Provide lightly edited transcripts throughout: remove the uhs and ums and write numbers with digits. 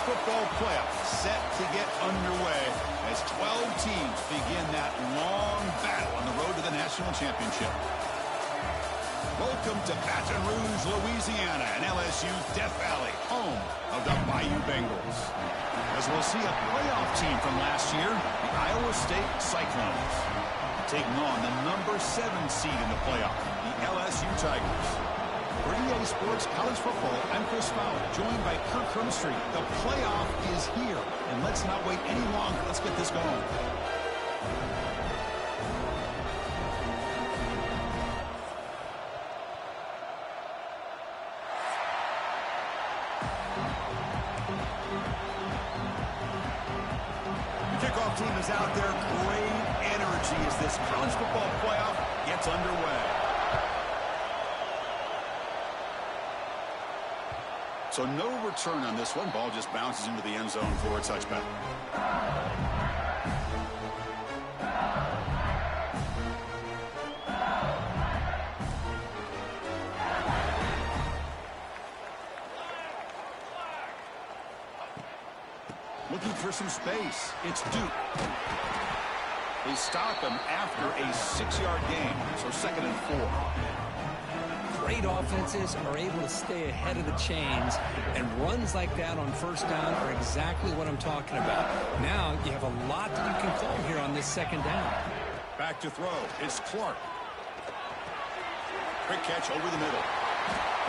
football playoff set to get underway as 12 teams begin that long battle on the road to the national championship. Welcome to Baton Rouge, Louisiana, and LSU's Death Valley, home of the Bayou Bengals. As we'll see a playoff team from last year, the Iowa State Cyclones, taking on the number 7 seed in the playoff, the LSU Tigers. For EA Sports College Football, I'm Chris Fowler, joined by Kirk Hermstreet. The playoff is here, and let's not wait any longer. Let's get this going. The kickoff team is out there. Great energy as this college football playoff gets underway. So no return on this one. Ball just bounces into the end zone for a touchback. Looking for some space. It's Duke. They stop him after a 6-yard gain. So 2nd and 4. Great offenses are able to stay ahead of the chains, and runs like that on first down are exactly what I'm talking about. Now you have a lot that you can call here on this 2nd down. Back to throw. It's Clark. Quick catch over the middle.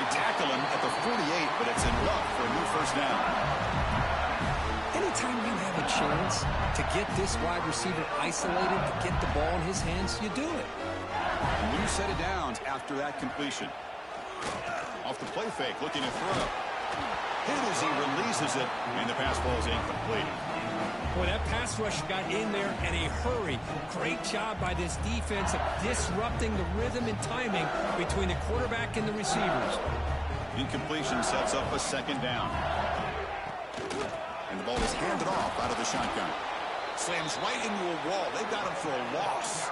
They tackle him at the 48, but it's enough for a new first down. Anytime you have a chance to get this wide receiver isolated, to get the ball in his hands, you do it. New set of downs after that completion. Off the play fake, looking to throw. Hit as he releases it, and the pass ball is incomplete. Boy, that pass rush got in there in a hurry. Great job by this defense of disrupting the rhythm and timing between the quarterback and the receivers. Incompletion sets up a 2nd down. And the ball is handed off out of the shotgun. Slams right into a wall. They've got him for a loss.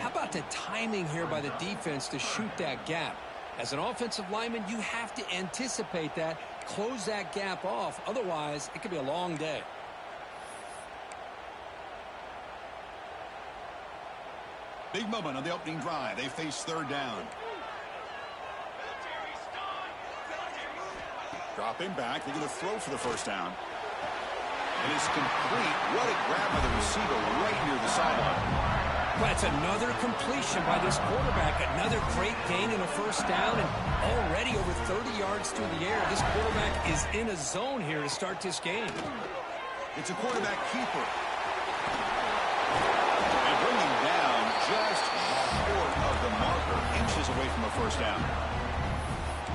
How about the timing here by the defense to shoot that gap? As an offensive lineman, you have to anticipate that, close that gap off. Otherwise, it could be a long day. Big moment on the opening drive. They face 3rd down. Dropping back. They're going to throw for the first down. It is complete. What a grab by the receiver right near the sideline. But it's another completion by this quarterback. Another great gain in a first down, and already over 30 yards through the air. This quarterback is in a zone here to start this game. It's a quarterback keeper. And bringing down just short of the marker, inches away from a first down.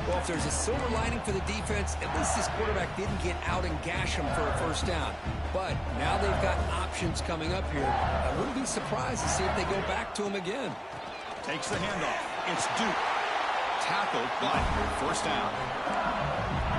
Well, if there's a silver lining for the defense, at least this quarterback didn't get out and gash him for a first down. But now they've got options coming up here. I wouldn't be surprised to see if they go back to him again. Takes the handoff. It's Duke. Tackled, but first down.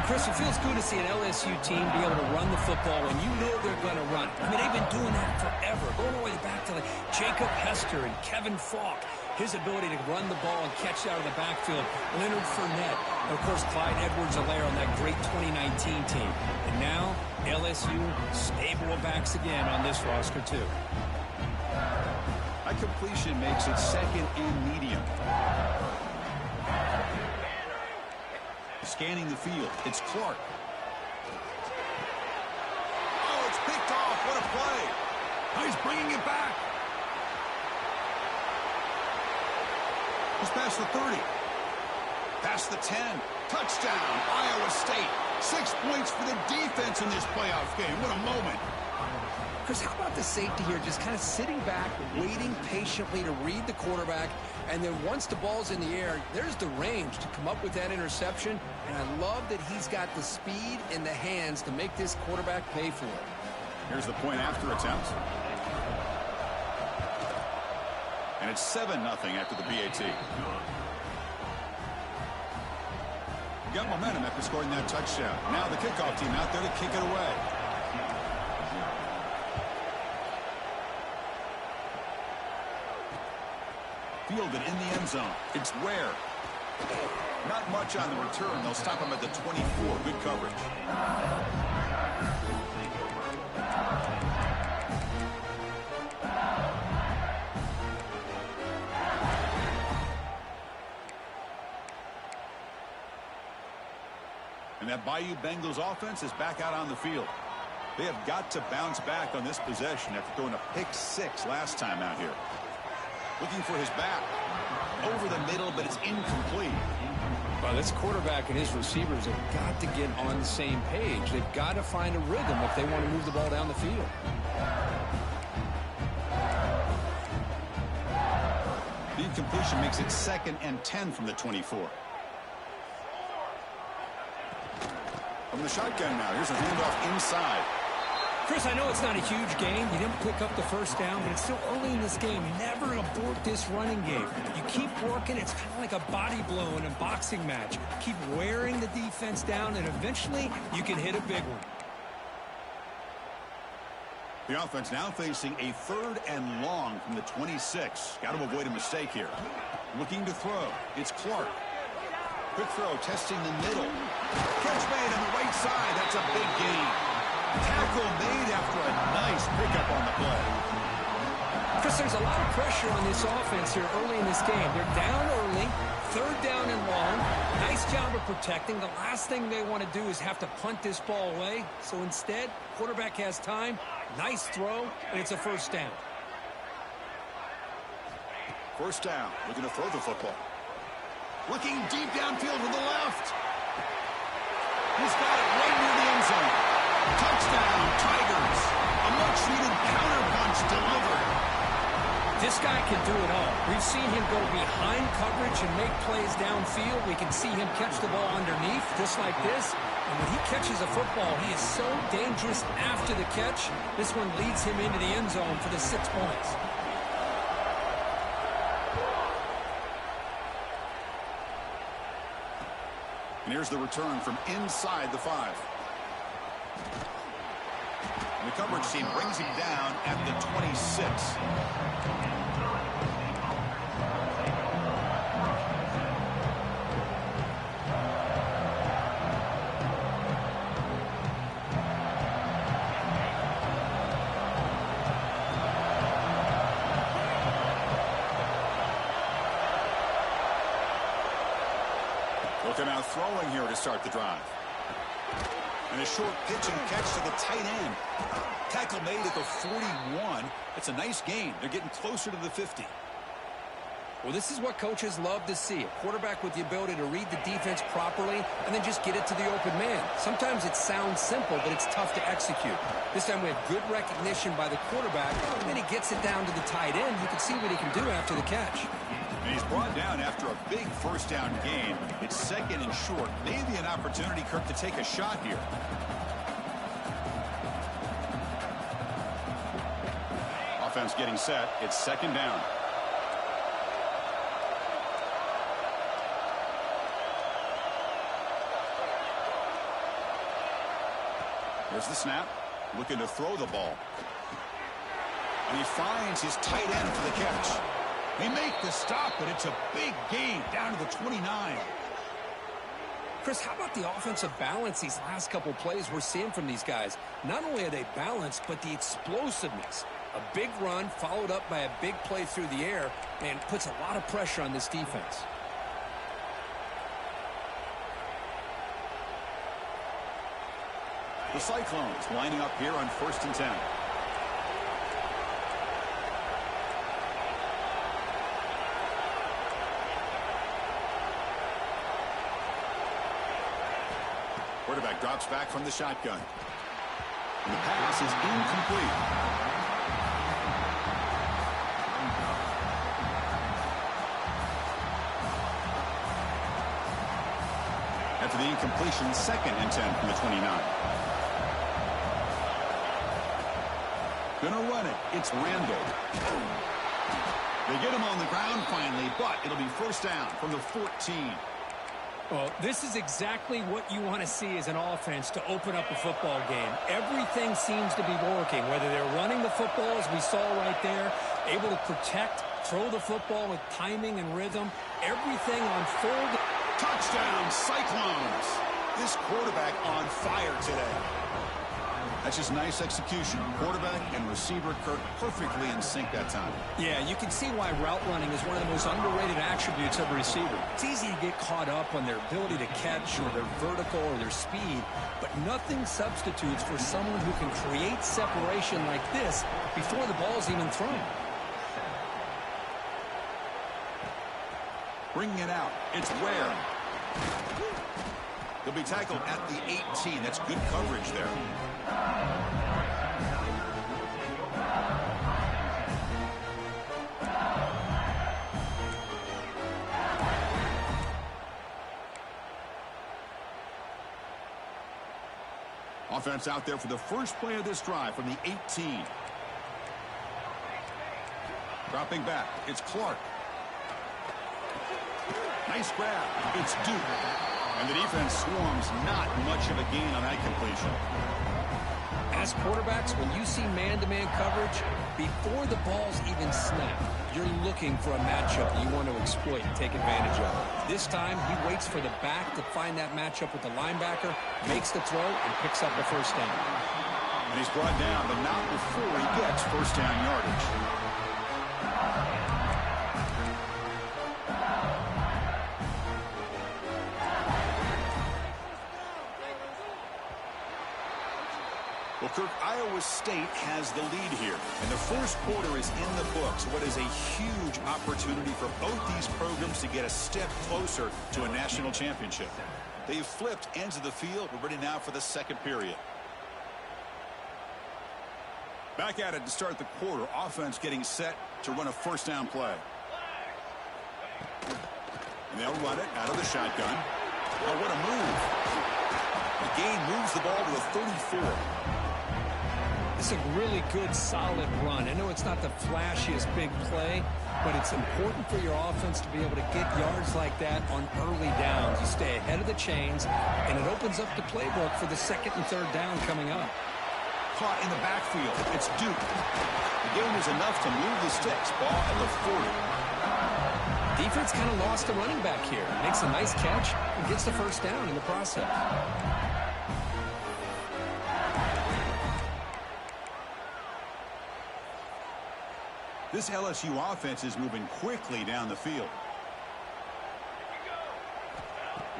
Chris, it feels good to see an LSU team be able to run the football when you know they're going to run it. I mean, they've been doing that forever, going all the way back to like Jacob Hester and Kevin Falk. His ability to run the ball and catch out of the backfield. Leonard Fournette. And, of course, Clyde Edwards-Helaire on that great 2019 team. And now, LSU stable of backs again on this roster, too. That completion makes it 2nd and medium. Scanning the field. It's Clark. Oh, it's picked off. What a play. Oh, he's bringing it back. He's past the 30. Past the 10. Touchdown, Iowa State. 6 points for the defense in this playoff game. What a moment. Chris, how about the safety here? Just kind of sitting back, waiting patiently to read the quarterback. And then once the ball's in the air, there's the range to come up with that interception. And I love that he's got the speed and the hands to make this quarterback pay for it. Here's the point after attempt. And it's 7-0 after the BAT. Got momentum after scoring that touchdown. Now the kickoff team out there to kick it away. Fielded in the end zone. It's Ware. Not much on the return. They'll stop him at the 24. Good coverage. And that Bayou Bengals offense is back out on the field. They have got to bounce back on this possession after throwing a pick-6 last time out here. Looking for his back. Over the middle, but it's incomplete. Well, this quarterback and his receivers have got to get on the same page. They've got to find a rhythm if they want to move the ball down the field. The incompletion makes it 2nd and 10 from the 24. From the shotgun now, here's a handoff inside. Chris, I know it's not a huge gain. You didn't pick up the first down, but it's still early in this game. Never abort this running game. You keep working. It's kind of like a body blow in a boxing match. Keep wearing the defense down, and eventually you can hit a big one. The offense now facing a 3rd and long from the 26. Got to avoid a mistake here. Looking to throw. It's Clark. Quick throw, testing the middle. Catch made on the right side. That's a big gain. Tackle made after a nice pickup on the play. Chris, there's a lot of pressure on this offense here early in this game. They're down early, 3rd down and long. Nice job of protecting. The last thing they want to do is have to punt this ball away. So instead, quarterback has time. Nice throw, and it's a 1st down. 1st down. Looking to throw the football. Looking deep downfield to the left. He's got it right near the end zone. Touchdown, Tigers. A much-needed counterpunch delivered. This guy can do it all. We've seen him go behind coverage and make plays downfield. We can see him catch the ball underneath, just like this. And when he catches a football, he is so dangerous after the catch. This one leads him into the end zone for the 6 points. And here's the return from inside the 5. And the coverage team brings him down at the 26. Looking out throwing here to start the drive. And a short pitch and catch to the tight end. Tackle made at the 41. It's a nice gain. They're getting closer to the 50. Well, this is what coaches love to see. A quarterback with the ability to read the defense properly and then just get it to the open man. Sometimes it sounds simple, but it's tough to execute. This time we have good recognition by the quarterback, and then he gets it down to the tight end. You can see what he can do after the catch. And he's brought down after a big 1st down game. It's 2nd and short. Maybe an opportunity, Kirk, to take a shot here. Offense getting set. It's 2nd down. There's the snap. Looking to throw the ball. And he finds his tight end for the catch. They make the stop, but it's a big gain down to the 29. Chris, how about the offensive balance these last couple plays we're seeing from these guys? Not only are they balanced, but the explosiveness. A big run followed up by a big play through the air, and puts a lot of pressure on this defense. The Cyclones lining up here on 1st and 10. Quarterback drops back from the shotgun. And the pass is incomplete. After the incompletion, 2nd and 10 from the 29. Gonna run it. It's Randall. They get him on the ground finally, but it'll be 1st down from the 14. Well, this is exactly what you want to see as an offense to open up a football game. Everything seems to be working, whether they're running the football, as we saw right there, Able to protect, throw the football with timing and rhythm. Everything on full. Touchdown, Cyclones. This quarterback on fire today. That's just nice execution. Quarterback and receiver Kirk perfectly in sync that time. Yeah, you can see why route running is one of the most underrated attributes of a receiver. It's easy to get caught up on their ability to catch or their vertical or their speed, but nothing substitutes for someone who can create separation like this before the ball's even thrown. Bringing it out. It's Ware. He'll be tackled at the 18. That's good coverage there. Offense out there for the first play of this drive from the 18. Dropping back. It's Clark. Nice grab. It's Duke. And the defense swarms, not much of a gain on that completion. As quarterbacks, when you see man-to-man coverage, before the ball's even snapped, you're looking for a matchup you want to exploit and take advantage of. This time, he waits for the back to find that matchup with the linebacker, makes the throw, and picks up the first down. And he's brought down, but not before he gets first down yardage. Well, Kirk, Iowa State has the lead here, and the first quarter is in the books. What is a huge opportunity for both these programs to get a step closer to a national championship. They've flipped ends of the field. We're ready now for the second period. Back at it to start the quarter. Offense getting set to run a first down play. And they'll run it out of the shotgun. Oh, what a move. The gain moves the ball to the 34. It's a really good, solid run. I know it's not the flashiest big play, but it's important for your offense to be able to get yards like that on early downs. You stay ahead of the chains, and it opens up the playbook for the second and third down coming up. Caught in the backfield. It's Duke. The gain is enough to move the sticks. Ball at the 40. Defense kind of lost the running back here. Makes a nice catch and gets the first down in the process. This LSU offense is moving quickly down the field.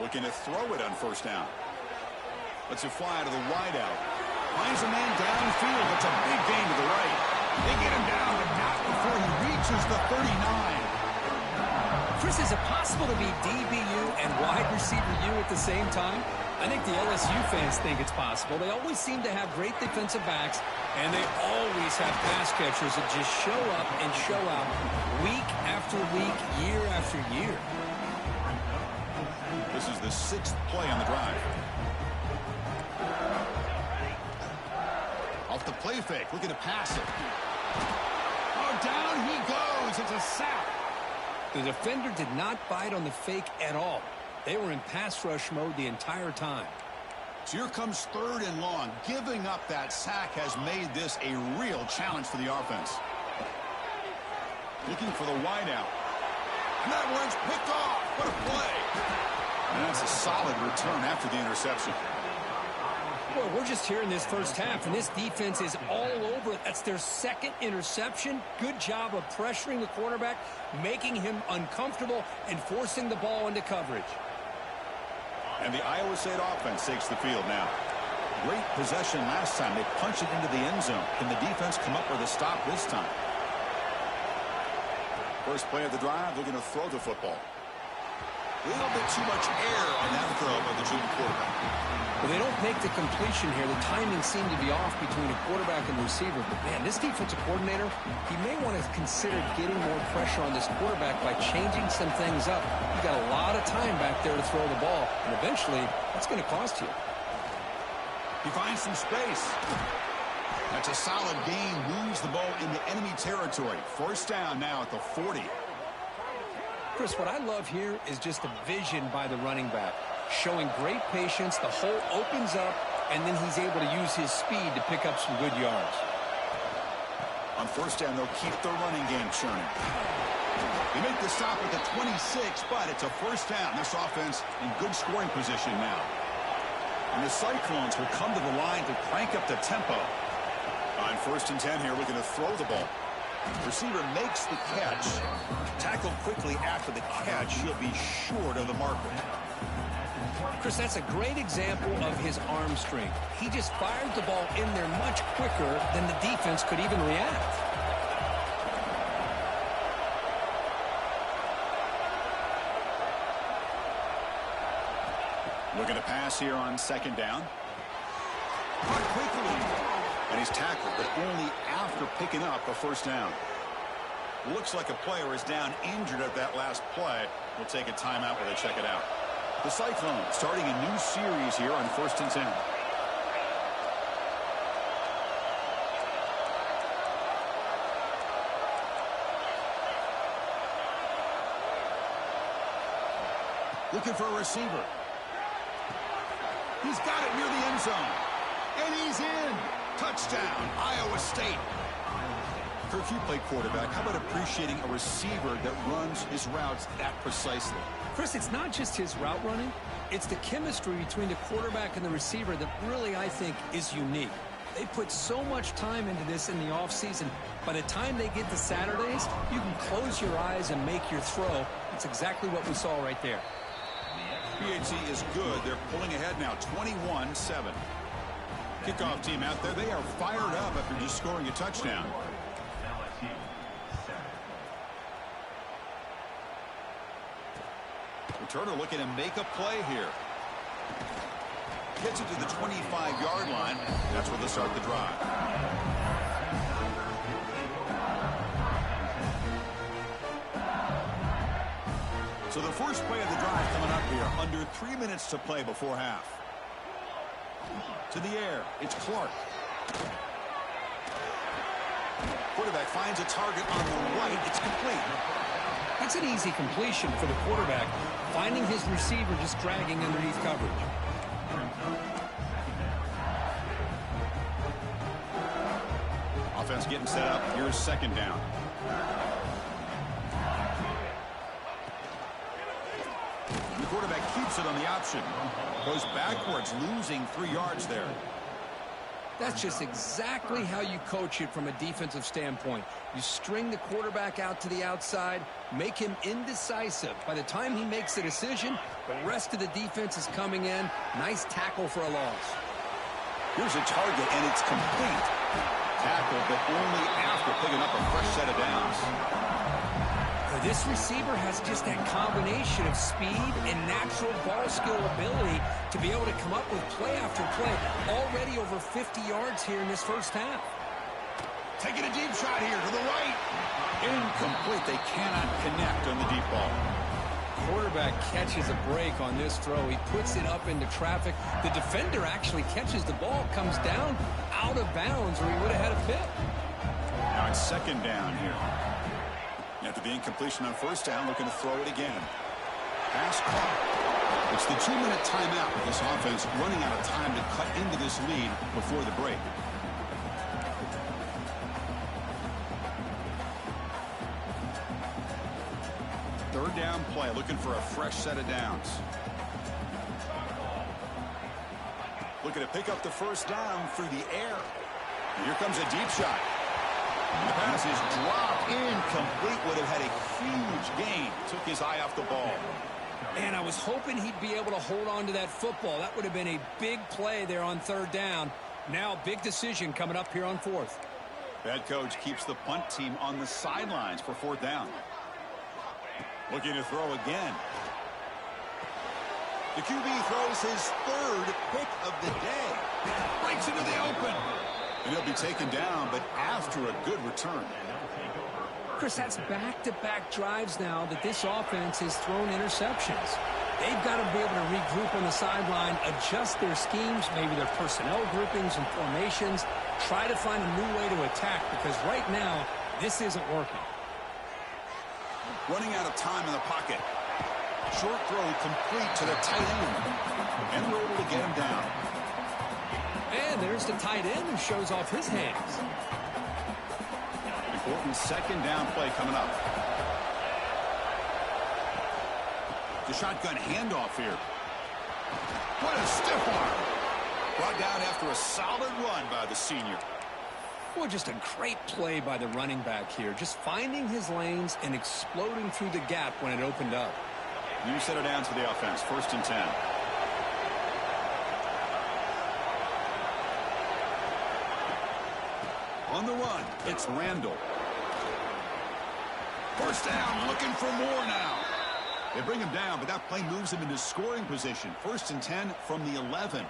Looking to throw it on first down. Lets it fly to the wideout. Finds a man downfield. That's a big gain to the right. They get him down, but not before he reaches the 39. Chris, is it possible to be DBU and wide receiver U at the same time? I think the LSU fans think it's possible. They always seem to have great defensive backs, and they always have pass catchers that just show up and show out week after week, year after year. This is the 6th play on the drive. Off the play fake, looking to pass it. Oh, down he goes. It's a sack. The defender did not bite on the fake at all. They were in pass rush mode the entire time. So here comes 3rd and long. Giving up that sack has made this a real challenge for the offense. Looking for the wideout. And that one's picked off. What a play. And that's a solid return after the interception. Well, we're just here in this first half, and this defense is all over it. That's their 2nd interception. Good job of pressuring the quarterback, making him uncomfortable, and forcing the ball into coverage. And the Iowa State offense takes the field now. Great possession last time. They punched it into the end zone. Can the defense come up with a stop this time? First play of the drive, looking to throw the football. A little bit too much air on that throw by the junior quarterback. Well, they don't make the completion here. The timing seemed to be off between a quarterback and receiver. But, man, this defensive coordinator, he may want to consider getting more pressure on this quarterback by changing some things up. You've got a lot of time back there to throw the ball, and eventually that's going to cost you. He finds some space. That's a solid gain. Moves the ball into enemy territory. First down now at the 40. Chris, what I love here is just the vision by the running back. Showing great patience, the hole opens up, and then he's able to use his speed to pick up some good yards. On first down, they'll keep the running game churning. They make the stop at the 26, but it's a first down. This offense in good scoring position now. And the Cyclones will come to the line to crank up the tempo. On first and 10 here, looking to throw the ball. Receiver makes the catch. Tackled quickly after the catch. He'll be short of the marker. Chris, that's a great example of his arm strength. He just fired the ball in there much quicker than the defense could even react. Looking to pass here on second down. Caught quickly. And he's tackled, but only after picking up a first down. Looks like a player is down injured at that last play. We'll take a timeout while they check it out. The Cyclones starting a new series here on first and 10. Looking for a receiver. He's got it near the end zone. And he's in. Touchdown, Iowa State. Kirk, you play quarterback. How about appreciating a receiver that runs his routes that precisely? Chris, it's not just his route running. It's the chemistry between the quarterback and the receiver that really, I think, is unique. They put so much time into this in the offseason. By the time they get to Saturdays, you can close your eyes and make your throw. It's exactly what we saw right there. PHC is good. They're pulling ahead now, 21-7. Kickoff team out there. They are fired up after just scoring a touchdown. Returner looking to make a play here. Gets it to the 25-yard line. That's where they start the drive. So the first play of the drive coming up here. Under 3 minutes to play before half. To the air, it's Clark. Quarterback finds a target on the right. It's complete. That's an easy completion for the quarterback, finding his receiver just dragging underneath coverage. Offense getting set up. Here's second down. The quarterback keeps it on the option. Goes backwards, losing 3 yards there. That's just exactly how you coach it from a defensive standpoint. You string the quarterback out to the outside, make him indecisive. By the time he makes the decision, the rest of the defense is coming in. Nice tackle for a loss. Here's a target, and it's complete. Tackle, but only after picking up a fresh set of downs. This receiver has just that combination of speed and natural ball skill ability to be able to come up with play after play. Already over 50 yards here in this first half. Taking a deep shot here to the right. Incomplete. They cannot connect on the deep ball. Quarterback catches a break on this throw. He puts it up into traffic. The defender actually catches the ball, comes down out of bounds, or he would have had a pick. Now it's second down here. After the incompletion on first down, looking to throw it again. Pass caught. It's the 2-minute timeout with this offense running out of time to cut into this lead before the break. Third down play, looking for a fresh set of downs. Looking to pick up the first down through the air. And here comes a deep shot. The pass is dropped, incomplete. Would have had a huge gain. Took his eye off the ball. Man, I was hoping he'd be able to hold on to that football. That would have been a big play there on third down. Now, big decision coming up here on fourth. Head coach keeps the punt team on the sidelines for fourth down. Looking to throw again. The QB throws his third pick of the day. Breaks into the open. And he'll be taken down, but after a good return. Chris, that's back-to-back drives now that this offense has thrown interceptions. They've got to be able to regroup on the sideline, adjust their schemes, maybe their personnel groupings and formations, try to find a new way to attack, because right now, this isn't working. Running out of time in the pocket. Short throw complete to the tight end. And we're able to get him down. And there's the tight end who shows off his hands. important second down play coming up. The shotgun handoff here. What a stiff arm. Brought down after a solid run by the senior. Well, just a great play by the running back here. Just finding his lanes and exploding through the gap when it opened up. New set of downs for the offense. 1st and 10. On the run, it's Randall. 1st down, looking for more now. They bring him down, but that play moves him into scoring position. 1st and 10 from the 11.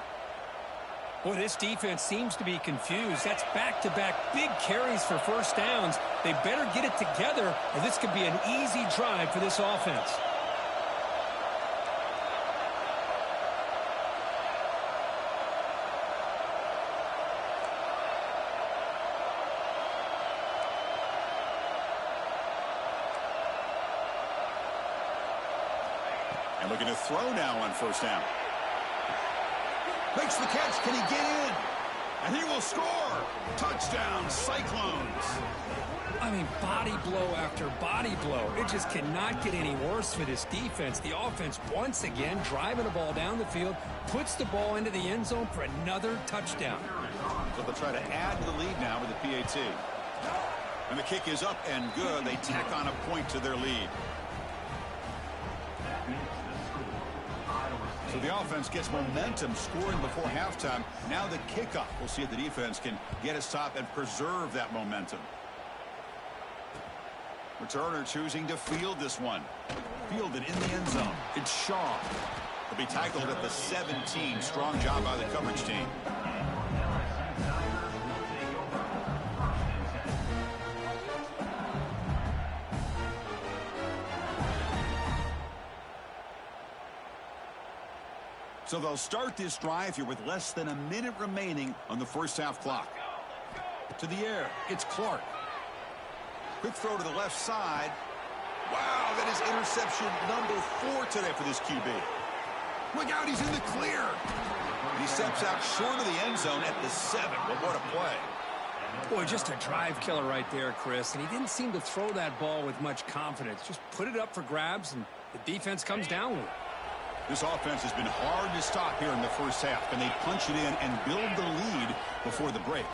Boy, this defense seems to be confused. That's back-to-back big carries for 1st downs. They better get it together, or this could be an easy drive for this offense. And looking to throw now on 1st down. Makes the catch. Can he get in? And he will score. Touchdown, Cyclones. I mean, body blow after body blow. It just cannot get any worse for this defense. The offense, once again, driving the ball down the field, puts the ball into the end zone for another touchdown. So they'll try to add to the lead now with the PAT. And the kick is up and good. They tack on a point to their lead. So the offense gets momentum scoring before halftime. Now the kickoff. We'll see if the defense can get a stop and preserve that momentum. Returner choosing to field this one. Fielded in the end zone. It's Shaw. He'll be tackled at the 17. Strong job by the coverage team. So they'll start this drive here with less than a minute remaining on the 1st half clock. To the air, it's Clark. Quick throw to the left side. Wow, that is interception number 4 today for this QB. Look out, he's in the clear. He steps out short of the end zone at the 7. But what a play. Boy, just a drive killer right there, Chris. And he didn't seem to throw that ball with much confidence. Just put it up for grabs, and the defense comes down with it. This offense has been hard to stop here in the 1st half. Can they punch it in and build the lead before the break?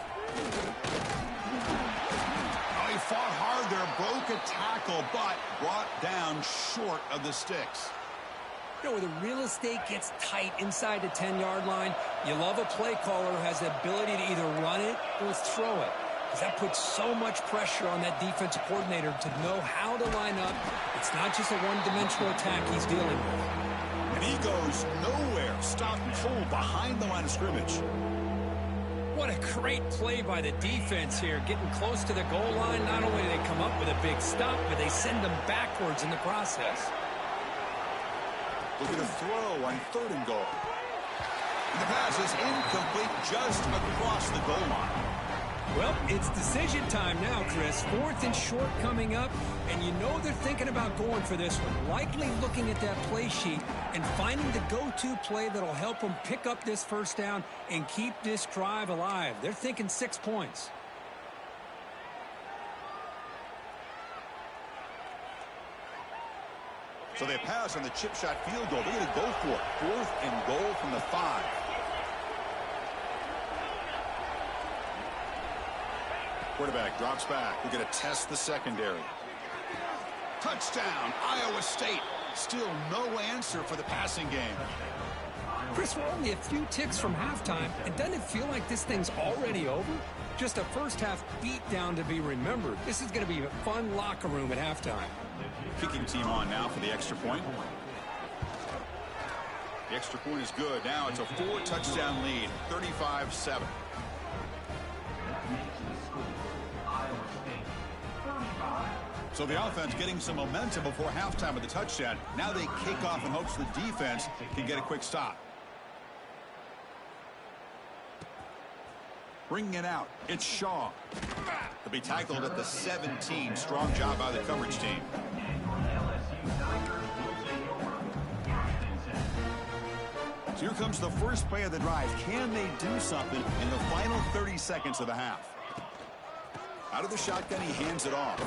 Oh, he fought hard there, broke a tackle, but brought down short of the sticks. You know, where the real estate gets tight inside the 10-yard line, you love a play caller who has the ability to either run it or throw it. Because that puts so much pressure on that defensive coordinator to know how to line up. It's not just a one-dimensional attack he's dealing with. And he goes nowhere. Stop and pull behind the line of scrimmage. What a great play by the defense here. Getting close to the goal line. Not only do they come up with a big stop, but they send them backwards in the process. Look at the throw on 3rd and goal. And the pass is incomplete just across the goal line. Well, it's decision time now, Chris. 4th and short coming up, and you know they're thinking about going for this one. Likely looking at that play sheet and finding the go-to play that'll help them pick up this 1st down and keep this drive alive. They're thinking 6 points. So they pass on the chip shot field goal. They're going to go for it. 4th and goal from the 5. Quarterback drops back. We're going to test the secondary. Touchdown, Iowa State. Still no answer for the passing game. Chris, we're only a few ticks from halftime, and doesn't it feel like this thing's already over? Just a 1st half beatdown to be remembered. This is going to be a fun locker room at halftime. Kicking team on now for the extra point. The extra point is good. Now it's a 4-touchdown lead, 35-7. So the offense getting some momentum before halftime with the touchdown. Now they kick off in hopes the defense can get a quick stop. Bringing it out, it's Shaw. He'll be tackled at the 17. Strong job by the coverage team. So here comes the first play of the drive. Can they do something in the final 30 seconds of the half? Out of the shotgun, he hands it off.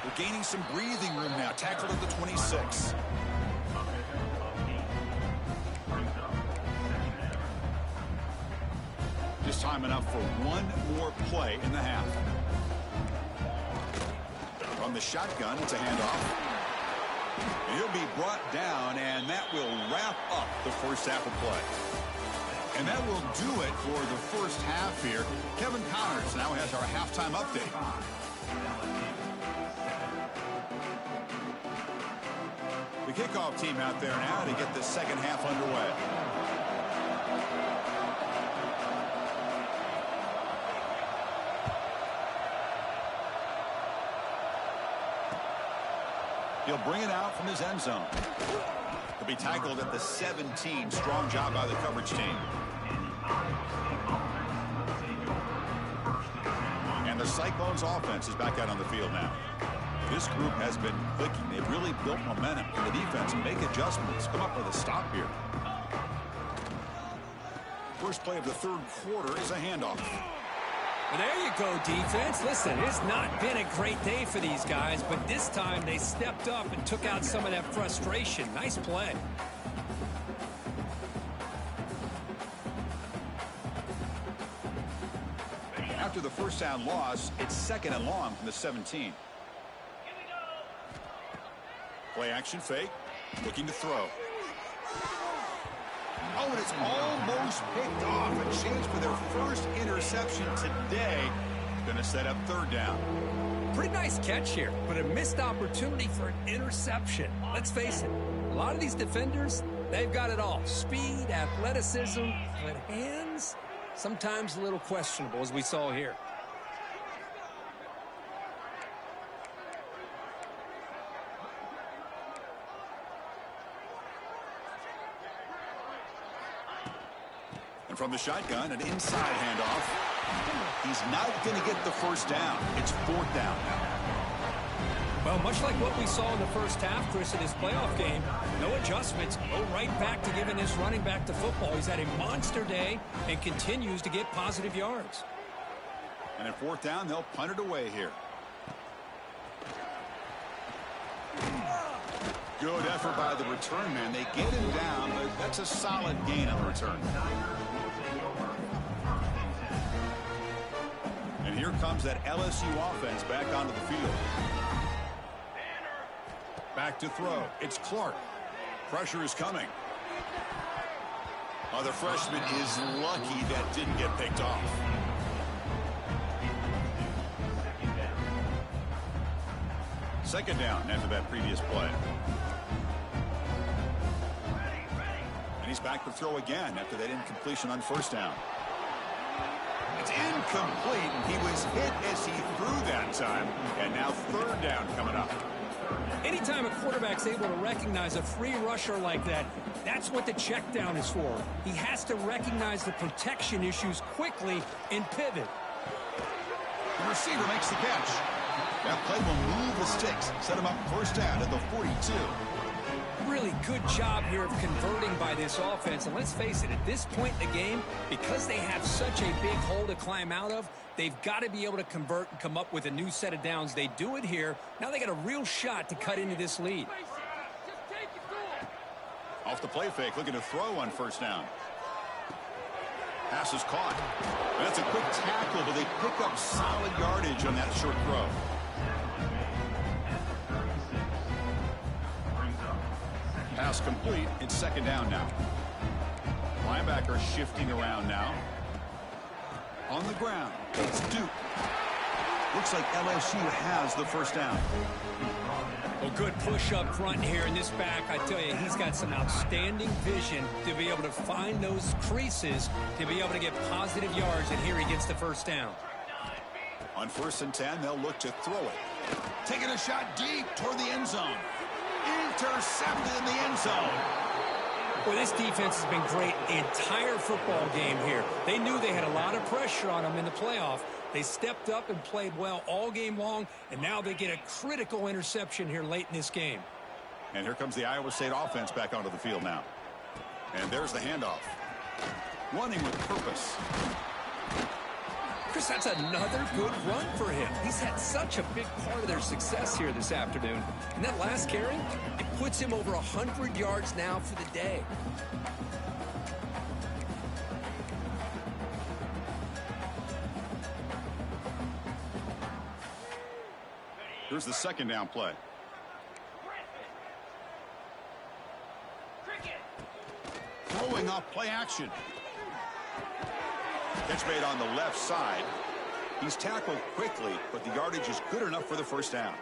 We're gaining some breathing room now. Tackled at the 26. Just time enough for one more play in the half. From the shotgun, it's a handoff. He'll be brought down, and that will wrap up the first half of play. And that will do it for the first half here. Kevin Connors now has our halftime update. The kickoff team out there now to get the second half underway. He'll bring it out from his end zone. He'll be tackled at the 17. Strong job by the coverage team. And the Cyclones offense is back out on the field now. This group has been clicking. They've really built momentum. And the defense make adjustments. Come up with a stop here. First play of the third quarter is a handoff. Well, there you go, defense. Listen, it's not been a great day for these guys, but this time they stepped up and took out some of that frustration. Nice play. After the first down loss, it's second and long from the 17. Play action fake. Looking to throw. Oh, and it's almost picked off. A chance for their first interception today. Going to set up third down. Pretty nice catch here, but a missed opportunity for an interception. Let's face it, a lot of these defenders, they've got it all. Speed, athleticism, but hands, sometimes a little questionable, as we saw here. From the shotgun, an inside handoff. He's not going to get the first down. It's fourth down now. Well, much like what we saw in the first half, Chris, in his playoff game, no adjustments. Go right back to giving this running back to football. He's had a monster day and continues to get positive yards. And at fourth down, they'll punt it away here. Good effort by the return man. They get him down, but that's a solid gain on the return. And here comes that LSU offense back onto the field. Back to throw. It's Clark. Pressure is coming. Oh, the freshman is lucky that didn't get picked off. Second down after that previous play. And he's back to throw again after that incompletion on first down. It's incomplete, and he was hit as he threw that time. And now third down coming up. Anytime a quarterback's able to recognize a free rusher like that, that's what the check down is for. He has to recognize the protection issues quickly and pivot. The receiver makes the catch. That play will move the sticks, set him up first down at the 42. Really good job here of converting by this offense. And let's face it, at this point in the game, because they have such a big hole to climb out of, they've got to be able to convert and come up with a new set of downs. They do it here. Now they got a real shot to cut into this lead. Off the play fake, looking to throw on first down. Pass is caught. That's a quick tackle, but they pick up solid yardage on that short throw. Pass complete. It's second down now. Linebacker shifting around now. On the ground, it's Duke. Looks like LSU has the first down. Well, good push up front here in this back. I tell you, he's got some outstanding vision to be able to find those creases, to be able to get positive yards, and here he gets the first down. On 1st and 10, they'll look to throw it. Taking a shot deep toward the end zone. Intercepted in the end zone. Well, this defense has been great the entire football game here. They knew they had a lot of pressure on them in the playoff. They stepped up and played well all game long, and now they get a critical interception here late in this game. And here comes the Iowa State offense back onto the field now. And there's the handoff. Running with purpose. Chris, that's another good run for him. He's had such a big part of their success here this afternoon. And that last carry, it puts him over 100 yards now for the day. Here's the second down play. Throwing off play action. Catch made on the left side. He's tackled quickly, but the yardage is good enough for the first down.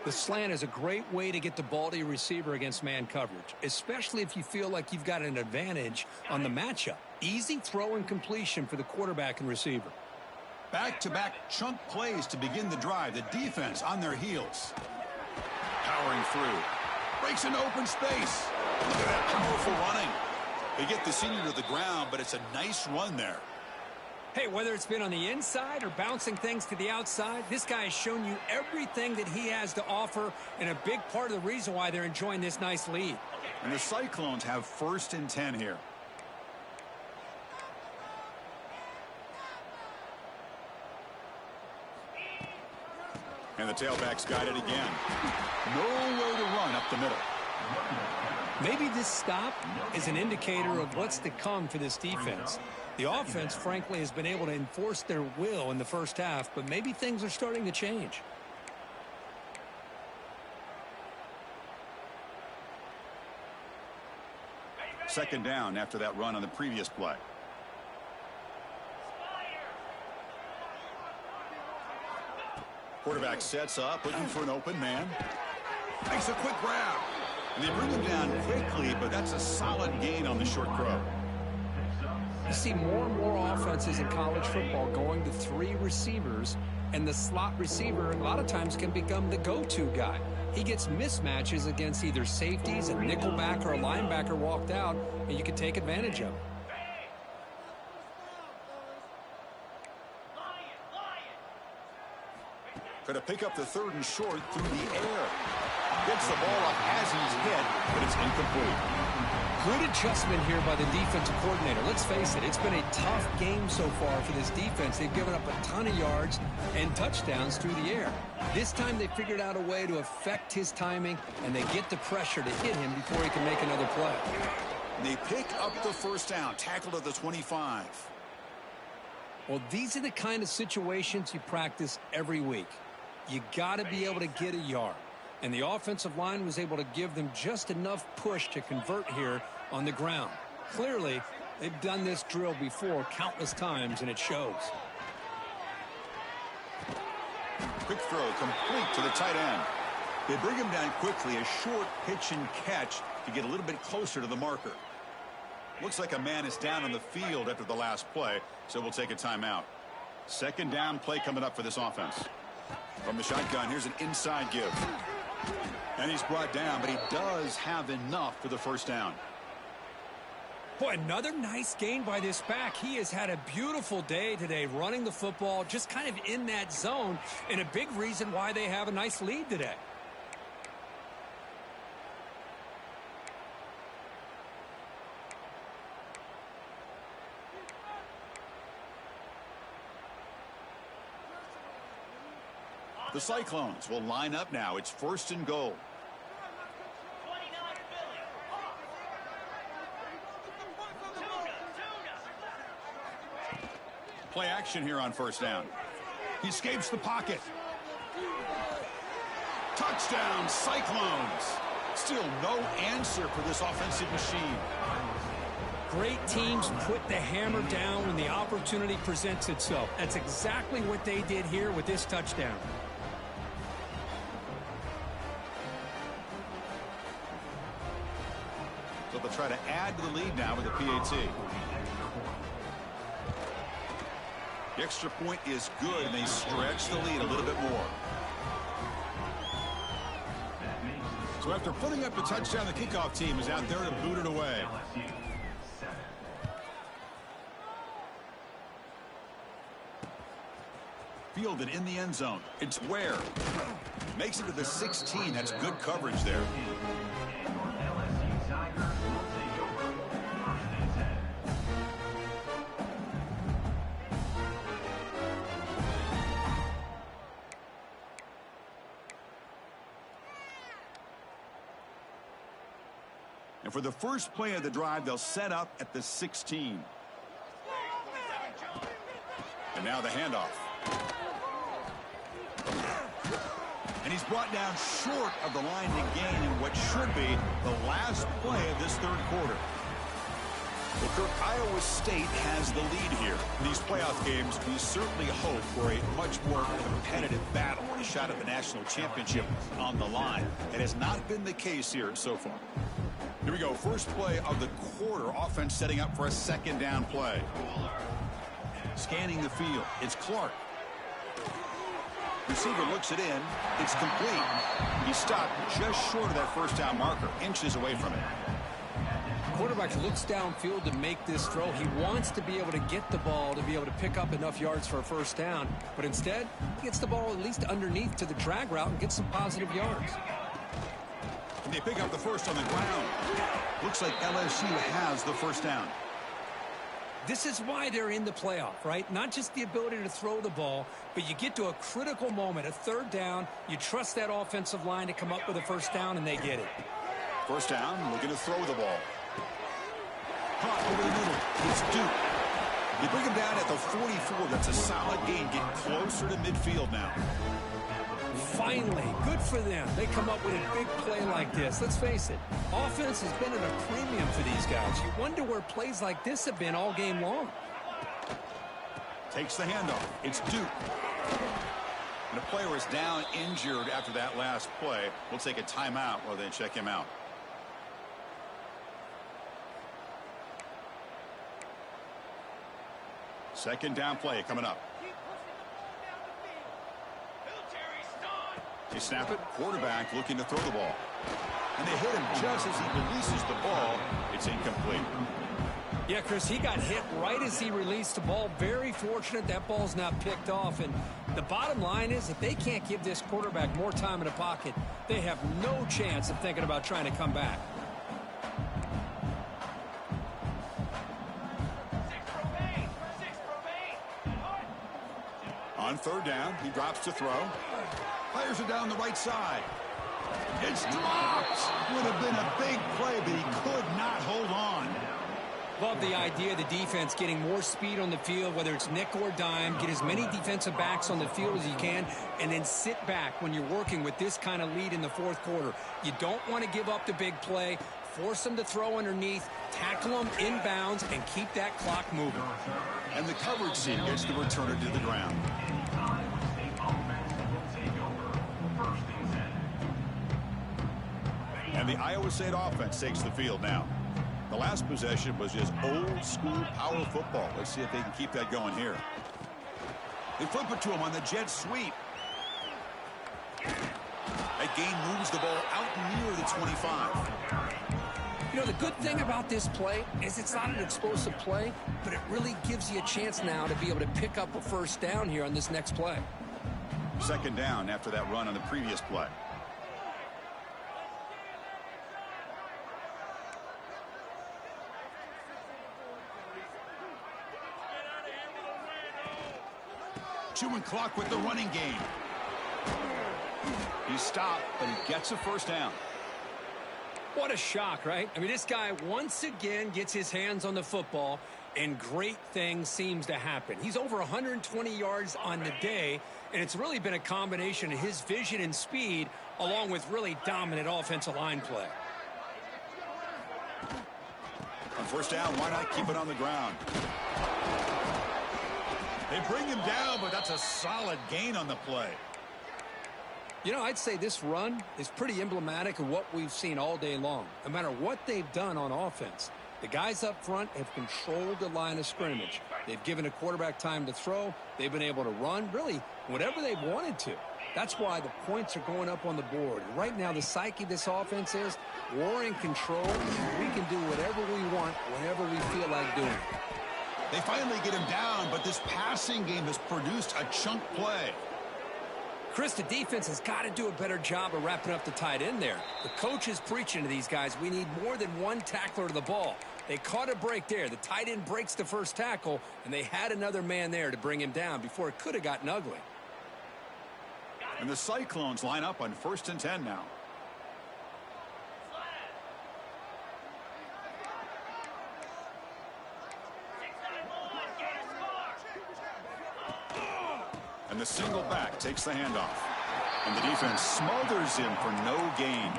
The slant is a great way to get the ball to your receiver against man coverage, especially if you feel like you've got an advantage on the matchup. Easy throw and completion for the quarterback and receiver. Back-to-back chunk plays to begin the drive. The defense on their heels. Powering through. Breaks into open space. Look at that powerful running. They get the senior to the ground, but it's a nice run there. Hey, whether it's been on the inside or bouncing things to the outside, this guy has shown you everything that he has to offer, and a big part of the reason why they're enjoying this nice lead. And the Cyclones have 1st and 10 here. And the tailback's got it again. Nowhere to run up the middle. Maybe this stop is an indicator of what's to come for this defense. The offense, frankly, has been able to enforce their will in the first half, but maybe things are starting to change. Second down after that run on the previous play. Quarterback sets up, looking for an open man. Makes a quick grab. And they bring him down quickly, but that's a solid gain on the short throw. You see more and more offenses in college football going to 3 receivers, and the slot receiver a lot of times can become the go-to guy. He gets mismatches against either safeties, a nickelback, or a linebacker walked out, and you can take advantage of it. Going to pick up the 3rd and short through the air. Gets the ball up as he's hit, but it's incomplete. Good adjustment here by the defensive coordinator. Let's face it, it's been a tough game so far for this defense. They've given up a ton of yards and touchdowns through the air. This time they figured out a way to affect his timing, and they get the pressure to hit him before he can make another play. They pick up the first down, tackled at the 25. Well, these are the kind of situations you practice every week. You got to be able to get a yard. And the offensive line was able to give them just enough push to convert here on the ground. Clearly, they've done this drill before countless times, and it shows. Quick throw complete to the tight end. They bring him down quickly, a short pitch and catch to get a little bit closer to the marker. Looks like a man is down on the field after the last play, so we'll take a timeout. Second down play coming up for this offense. From the shotgun, here's an inside give. And he's brought down, but he does have enough for the first down. Boy, another nice gain by this back. He has had a beautiful day today running the football, just kind of in that zone, and a big reason why they have a nice lead today. The Cyclones will line up now. It's 1st and goal. Play action here on first down. He escapes the pocket. Touchdown, Cyclones. Still no answer for this offensive machine. Great teams put the hammer down when the opportunity presents itself. That's exactly what they did here with this touchdown. So they'll try to add to the lead now with the PAT. The extra point is good, and they stretch the lead a little bit more. So after putting up the touchdown, the kickoff team is out there to boot it away. Fielded in the end zone. It's Ware. Makes it to the 16. That's good coverage there. And for the first play of the drive, they'll set up at the 16. And now the handoff. And he's brought down short of the line to gain in what should be the last play of this third quarter. Well, Kirk, Iowa State has the lead here. In these playoff games, we certainly hope for a much more competitive battle, a shot at the national championship on the line. It has not been the case here so far. Here we go. First play of the quarter. Offense setting up for a second down play. Scanning the field. It's Clark. Receiver looks it in. It's complete. He stopped just short of that first down marker, inches away from it. Quarterback looks downfield to make this throw. He wants to be able to get the ball to be able to pick up enough yards for a first down. But instead, he gets the ball at least underneath to the drag route and gets some positive yards. And they pick up the first on the ground. Looks like LSU has the first down. This is why they're in the playoff, right? Not just the ability to throw the ball, but you get to a critical moment, a third down. You trust that offensive line to come up with a first down, and they get it. First down, looking to throw the ball. Caught over the middle. It's Duke. You bring him down at the 44. That's a solid gain. Get closer to midfield now. Finally, good for them. They come up with a big play like this. Let's face it, offense has been at a premium for these guys. You wonder where plays like this have been all game long. Takes the handoff. It's Duke. And the player is down injured after that last play. We'll take a timeout while they check him out. Second down play coming up. They snap it. Quarterback looking to throw the ball. And they hit him just as he releases the ball. It's incomplete. Yeah, Chris, he got hit right as he released the ball. Very fortunate that ball's not picked off. And the bottom line is if they can't give this quarterback more time in the pocket, they have no chance of thinking about trying to come back. On third down, he drops to throw. Fires it down the right side. It's dropped. Would have been a big play, but he could not hold on. Love the idea of the defense getting more speed on the field, whether it's nickel or dime. Get as many defensive backs on the field as you can, and then sit back when you're working with this kind of lead in the fourth quarter. You don't want to give up the big play. Force them to throw underneath, tackle them inbounds, and keep that clock moving. And the coverage team gets the returner to the ground. And the Iowa State offense takes the field now. The last possession was just old-school power football. Let's see if they can keep that going here. They flip it to him on the jet sweep. That gain moves the ball out near the 25. You know, the good thing about this play is it's not an explosive play, but it really gives you a chance now to be able to pick up a first down here on this next play. Second down after that run on the previous play. Chewing clock with the running game. He stopped, but he gets a first down. What a shock, right? I mean, this guy once again gets his hands on the football, and great things seems to happen. He's over 120 yards on the day, and it's really been a combination of his vision and speed along with really dominant offensive line play. On first down, why not keep it on the ground? They bring him down, but that's a solid gain on the play. You know, I'd say this run is pretty emblematic of what we've seen all day long. No matter what they've done on offense, the guys up front have controlled the line of scrimmage. They've given a quarterback time to throw. They've been able to run, really, whatever they've wanted to. That's why the points are going up on the board. Right now, the psyche of this offense is we're in control. We can do whatever we want whenever we feel like doing it. They finally get him down, but this passing game has produced a chunk play. Chris, the defense has got to do a better job of wrapping up the tight end there. The coach is preaching to these guys, we need more than one tackler to the ball. They caught a break there. The tight end breaks the first tackle, and they had another man there to bring him down before it could have gotten ugly. And the Cyclones line up on 1st and 10 now. And the single back takes the handoff. And the defense smothers him for no gain.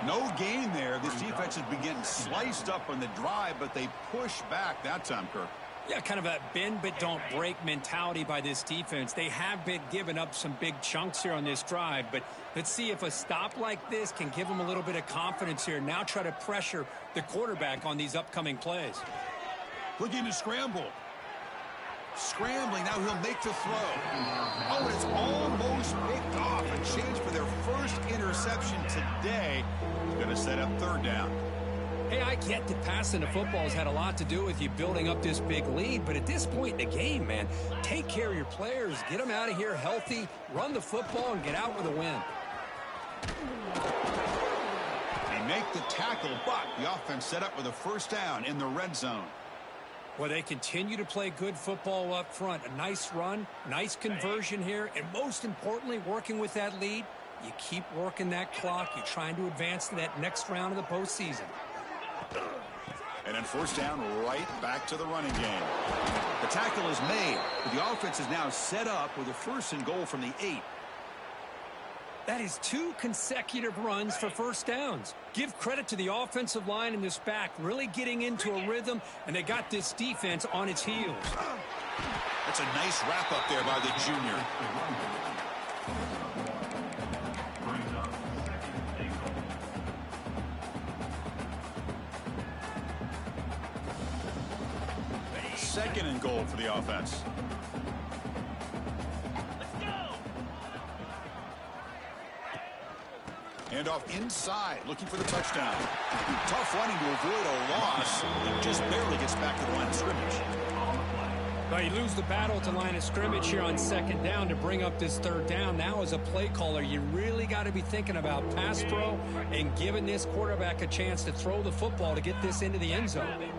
No gain there. This defense has been getting sliced up on the drive, but they push back that time, Kirk. Yeah, kind of a bend but don't break mentality by this defense. They have been giving up some big chunks here on this drive, but let's see if a stop like this can give them a little bit of confidence here. Now try to pressure the quarterback on these upcoming plays. Looking to scramble. Scrambling, now he'll make the throw. Oh, and it's almost picked off. A chance for their first interception today. Going to set up third down. Hey, I get that passing the football has had a lot to do with you building up this big lead, but at this point in the game, man, take care of your players, get them out of here healthy, run the football, and get out with a win. They make the tackle, but the offense set up with a first down in the red zone. Well, they continue to play good football up front. A nice run, nice conversion here, and most importantly, working with that lead, you keep working that clock. You're trying to advance to that next round of the postseason. And then first down, right back to the running game. The tackle is made, but the offense is now set up with a first and goal from the 8. That is 2 consecutive runs for first downs. Give credit to the offensive line in this back, really getting into a rhythm, and they got this defense on its heels. That's a nice wrap up there by the junior. Second and goal for the offense. Handoff inside, looking for the touchdown. Tough running to avoid a loss. He just barely gets back to the line of scrimmage. Well, you lose the battle at the line of scrimmage here on second down to bring up this third down. Now as a play caller, you really got to be thinking about pass pro and giving this quarterback a chance to throw the football to get this into the end zone.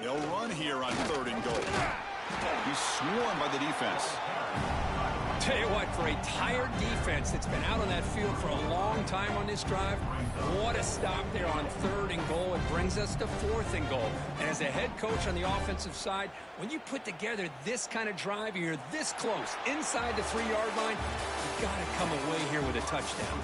They'll run here on third and goal. He's swarmed by the defense. Tell you what, for a tired defense that's been out on that field for a long time on this drive, what a stop there on third and goal. It brings us to fourth and goal. And as a head coach on the offensive side, when you put together this kind of drive, you're this close, inside the 3-yard line, you've got to come away here with a touchdown.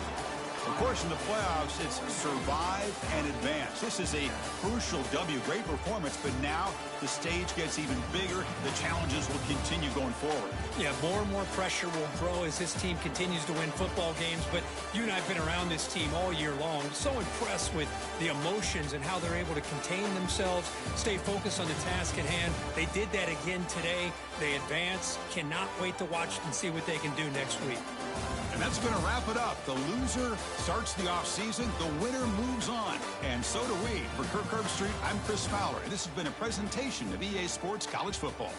Of course, in the playoffs, it's survive and advance. This is a crucial W. Great performance, but now the stage gets even bigger. The challenges will continue going forward. Yeah, more and more pressure will grow as this team continues to win football games, but you and I have been around this team all year long. So impressed with the emotions and how they're able to contain themselves, stay focused on the task at hand. They did that again today. They advance. Cannot wait to watch and see what they can do next week. And that's going to wrap it up. The loser starts the offseason. The winner moves on. And so do we. For Kirk Herbstreit, I'm Chris Fowler. And this has been a presentation of EA Sports College Football.